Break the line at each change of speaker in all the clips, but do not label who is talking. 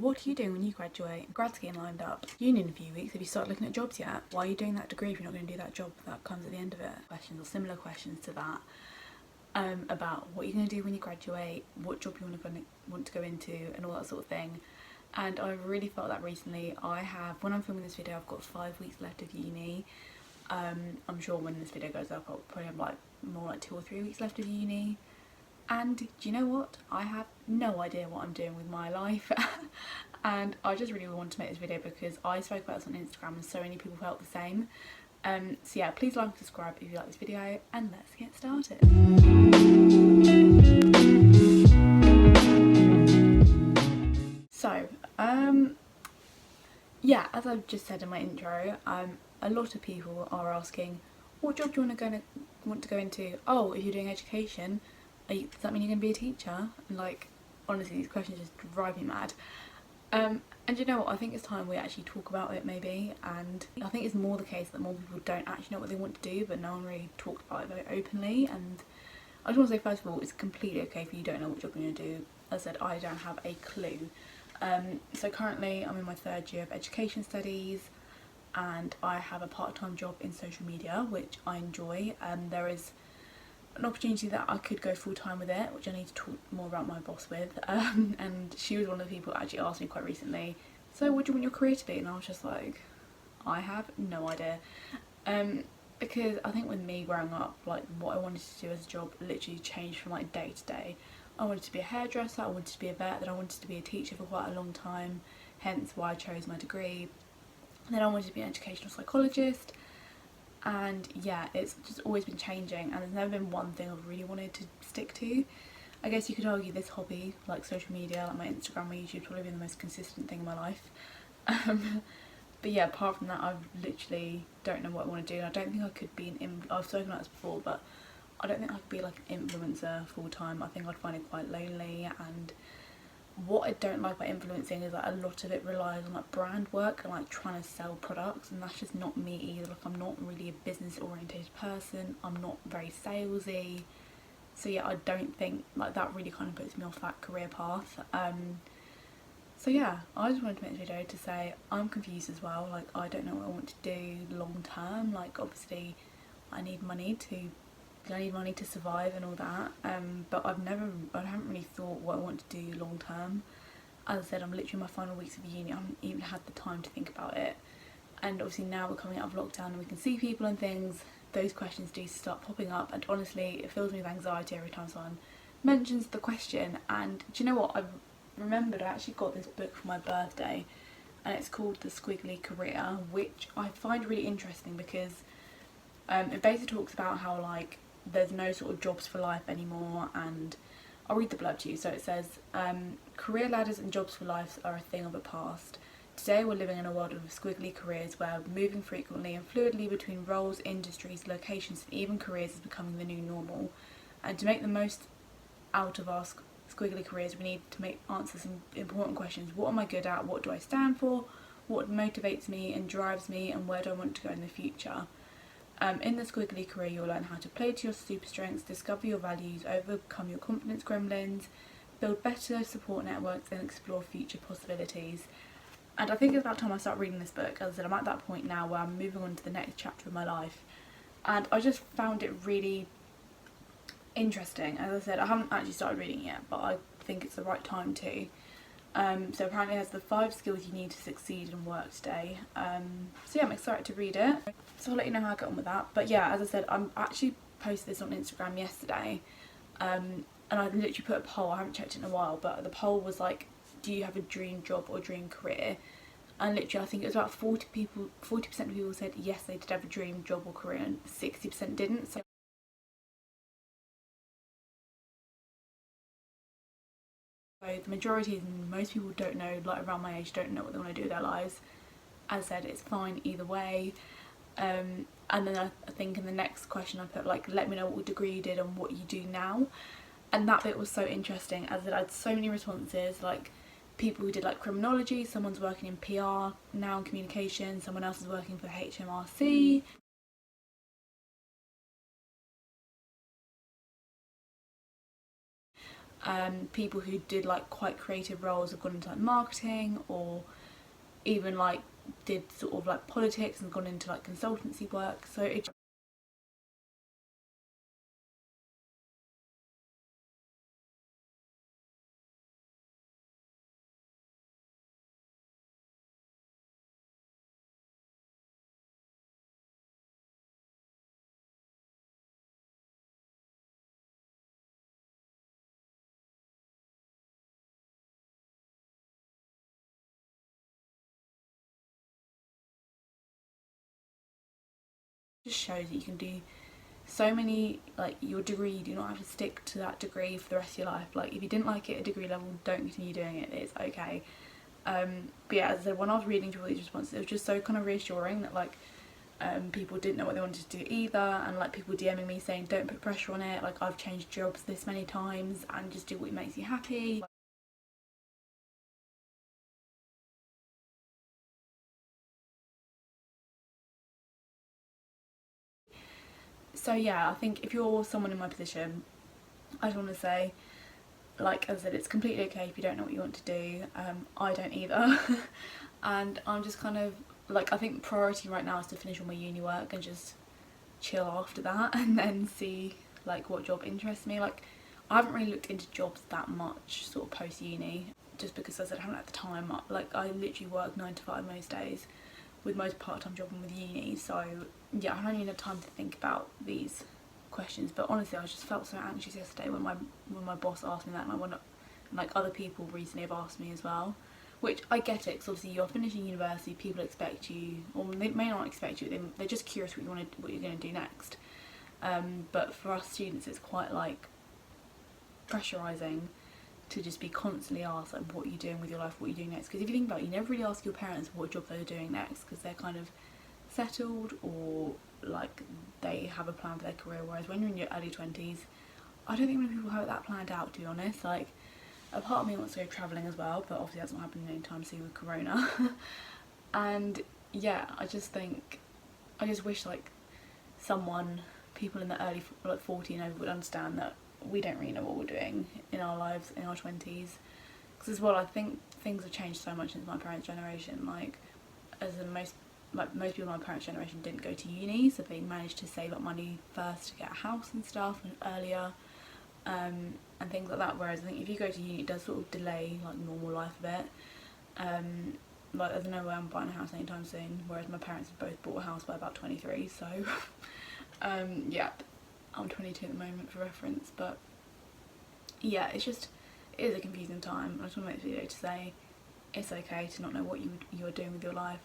what are you doing when you graduate? Grad scheme lined up. Uni in a few weeks. Have you started looking at jobs yet? Why are you doing that degree if you're not going to do that job that comes at the end of it? Questions or similar questions to that. About what you're going to do when you graduate, what job you want to go into, and all that sort of thing. And I really felt that recently. When I'm filming this video, I've got 5 weeks left of uni. I'm sure when this video goes up, I'll probably have like more like 2 or 3 weeks left of uni. And do you know what? I have no idea what I'm doing with my life. And I just really wanted to make this video because I spoke about this on Instagram and so many people felt the same. So yeah, please like and subscribe if you like this video, and let's get started. So, yeah, as I've just said in my intro, a lot of people are asking, what job do you want to go into? Oh, if you're doing education, does that mean you're going to be a teacher? And like, honestly, these questions just drive me mad. And you know what, I think it's time we actually talk about it maybe, and I think it's more the case that more people don't actually know what they want to do, but no one really talks about it very openly. And I just want to say, first of all, it's completely okay if you don't know what job you're going to do. As I said, I don't have a clue. So currently I'm in my 3rd year of education studies, and I have a part-time job in social media, which I enjoy. There is an opportunity that I could go full-time with it, which I need to talk more about my boss with, and she was one of the people that actually asked me quite recently, so what do you want your career to be? And I was just like, I have no idea, because I think with me growing up, like what I wanted to do as a job literally changed from like day to day. I wanted to be a hairdresser, I wanted to be a vet, then I wanted to be a teacher for quite a long time, hence why I chose my degree. And then I wanted to be an educational psychologist. And yeah, it's just always been changing, and there's never been one thing I've really wanted to stick to. I guess you could argue this hobby, like social media, like my Instagram, my YouTube, probably been the most consistent thing in my life. But yeah, apart from that, I literally don't know what I want to do, and I don't think I could be I've spoken about this before, but I don't think I could be like an influencer full time. I think I'd find it quite lonely, and what I don't like about influencing is that a lot of it relies on like brand work and like trying to sell products, and that's just not me either. Like, I'm not really a business orientated person, I'm not very salesy, so yeah, I don't think like that really kind of puts me off that career path. So yeah, I just wanted to make this video to say I'm confused as well. Like, I don't know what I want to do long term. Like, obviously I need money to survive and all that, but I haven't really thought what I want to do long term. As I said, I'm literally in my final weeks of uni, I haven't even had the time to think about it, and obviously now we're coming out of lockdown and we can see people and things, those questions do start popping up, and honestly it fills me with anxiety every time someone mentions the question. And do you know what, I've remembered I actually got this book for my birthday, and it's called The Squiggly Career, which I find really interesting because it basically talks about how like there's no sort of jobs for life anymore. And I'll read the blurb to you. So it says, career ladders and jobs for life are a thing of the past. Today we're living in a world of squiggly careers where moving frequently and fluidly between roles, industries, locations and even careers is becoming the new normal. And to make the most out of our squiggly careers, we need to answer some important questions. What am I good at? What do I stand for? What motivates me and drives me? And where do I want to go in the future? In the squiggly career, you'll learn how to play to your super strengths, discover your values, overcome your confidence gremlins, build better support networks and explore future possibilities. And I think it's about time I start reading this book. As I said, I'm at that point now where I'm moving on to the next chapter of my life, and I just found it really interesting. As I said, I haven't actually started reading it yet, but I think it's the right time to. So apparently it has the 5 skills you need to succeed in work today. So yeah, I'm excited to read it. So I'll let you know how I get on with that. But yeah, as I said, I'm actually posted this on Instagram yesterday, and I literally put a poll. I haven't checked it in a while, but the poll was like, do you have a dream job or dream career? And literally I think it was about 40% of people said yes, they did have a dream job or career, and 60% didn't. So the majority, most people don't know, like around my age, don't know what they want to do with their lives. As I said, it's fine either way. And then I think in the next question I put like, let me know what degree you did and what you do now. And that bit was so interesting, as I had so many responses, like people who did like criminology, someone's working in PR now in communication, someone else is working for HMRC. People who did like quite creative roles have gone into like marketing, or even like did sort of like politics and gone into like consultancy work. So it just shows that you can do so many, like your degree, you do not have to stick to that degree for the rest of your life. Like if you didn't like it at degree level, don't continue doing it, it's okay. But yeah, as I said, when I was reading through all these responses, it was just so kind of reassuring that like people didn't know what they wanted to do either, and like people DMing me saying don't put pressure on it, like I've changed jobs this many times and just do what makes you happy. So yeah, I think if you're someone in my position, I just want to say, like as I said, it's completely okay if you don't know what you want to do. I don't either. And I'm just kind of like, I think priority right now is to finish all my uni work and just chill after that and then see like what job interests me. Like I haven't really looked into jobs that much sort of post uni, just because as I said, I haven't had the time. Like I literally work 9 to 5 most days, with most part-time job and with uni, so yeah, I haven't really had time to think about these questions. But honestly, I just felt so anxious yesterday when my boss asked me that, and I wonder, like other people recently have asked me as well, which I get it, because obviously you're finishing university, people expect you, or they may not expect you, they're just curious what you're going to do next. But for us students, it's quite like pressurising to just be constantly asked like what you're doing with your life, what you're doing next. Because if you think about it, you never really ask your parents what job they're doing next, because they're kind of settled, or like they have a plan for their career. Whereas when you're in your early 20s, I don't think many people have that planned out, to be honest. Like a part of me wants to go travelling as well, but obviously that's not happening anytime soon with corona. And yeah, I just wish like people in the early like 40 and over would understand that we don't really know what we're doing in our lives in our 20s. Because as well, I think things have changed so much since my parents' generation. Like as in most people in my parents' generation didn't go to uni, so they managed to save up money first to get a house and stuff earlier, and things like that. Whereas I think if you go to uni, it does sort of delay like normal life a bit. Like there's no way I'm buying a house anytime soon, whereas my parents have both bought a house by about 23, so yeah, I'm 22 at the moment for reference. But yeah, it is a confusing time. I just want to make this video to say it's okay to not know what you're doing with your life.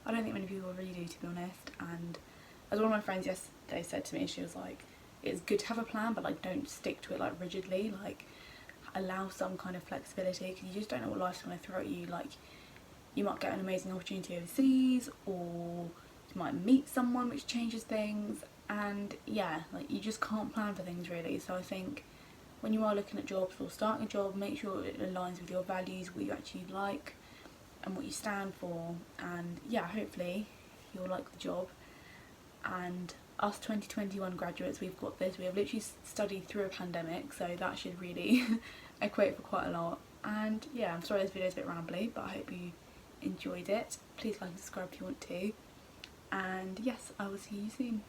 I don't think many people really do, to be honest. And as one of my friends yesterday said to me, she was like, it's good to have a plan, but like don't stick to it like rigidly. Like allow some kind of flexibility, because you just don't know what life's going to throw at you. Like you might get an amazing opportunity overseas, or you might meet someone which changes things. And yeah, like you just can't plan for things really. So I think when you are looking at jobs or starting a job, make sure it aligns with your values, what you actually like and what you stand for. And yeah, hopefully you'll like the job. And us 2021 graduates, we've got this. We have literally studied through a pandemic, so that should really equate for quite a lot. And yeah, I'm sorry this video is a bit rambly, but I hope you enjoyed it. Please like and subscribe if you want to. And yes, I will see you soon.